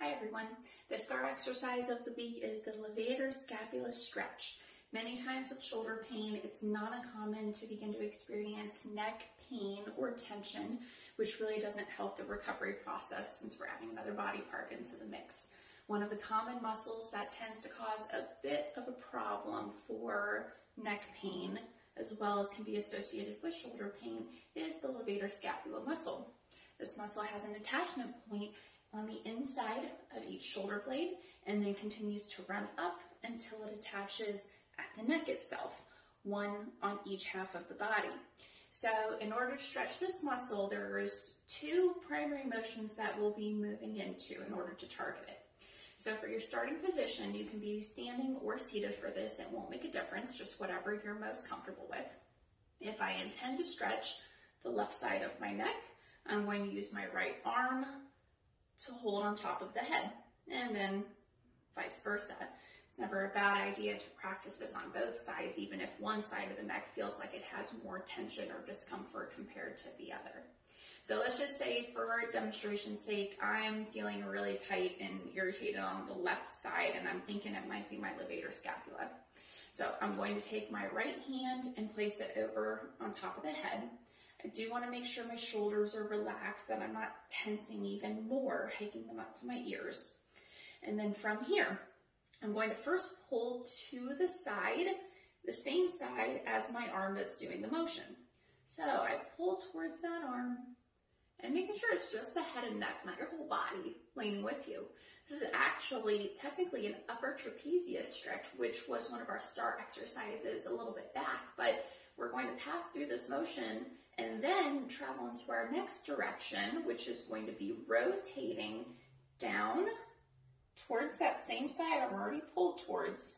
Hi everyone. The start exercise of the week is the Levator scapula stretch. Many times with shoulder pain, it's not uncommon to begin to experience neck pain or tension, which really doesn't help the recovery process since we're adding another body part into the mix. One of the common muscles that tends to cause a bit of a problem for neck pain, as well as can be associated with shoulder pain, is the levator scapula muscle. This muscle has an attachment point on the inside of each shoulder blade and then continues to run up until it attaches at the neck itself, one on each half of the body. So in order to stretch this muscle, there's two primary motions that we'll be moving into in order to target it. So for your starting position, you can be standing or seated for this. It won't make a difference, just whatever you're most comfortable with. If I intend to stretch the left side of my neck, I'm going to use my right arm to hold on top of the head, and then vice versa. It's never a bad idea to practice this on both sides, even if one side of the neck feels like it has more tension or discomfort compared to the other. So let's just say for demonstration's sake, I'm feeling really tight and irritated on the left side, and I'm thinking it might be my levator scapula. So I'm going to take my right hand and place it over on top of the head. I do want to make sure my shoulders are relaxed, that I'm not tensing even more, hiking them up to my ears. And then from here, I'm going to first pull to the side, the same side as my arm that's doing the motion. So I pull towards that arm and making sure it's just the head and neck, not your whole body leaning with you. This is actually technically an upper trapezius stretch, which was one of our start exercises a little bit back, but we're going to pass through this motion and then travel into our next direction, which is going to be rotating down towards that same side I'm already pulled towards.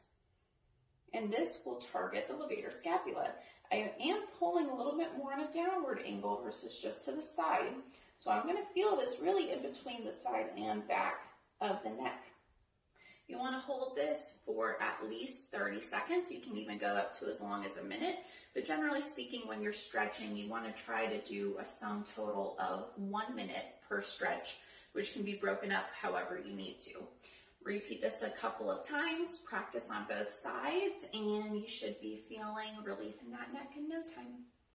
And this will target the levator scapula. I am pulling a little bit more on a downward angle versus just to the side. So I'm going to feel this really in between the side and back of the neck. You want to hold this for at least 30 seconds. You can even go up to as long as a minute. But generally speaking, when you're stretching, you want to try to do a sum total of 1 minute per stretch, which can be broken up however you need to. Repeat this a couple of times, practice on both sides, and you should be feeling relief in that neck in no time.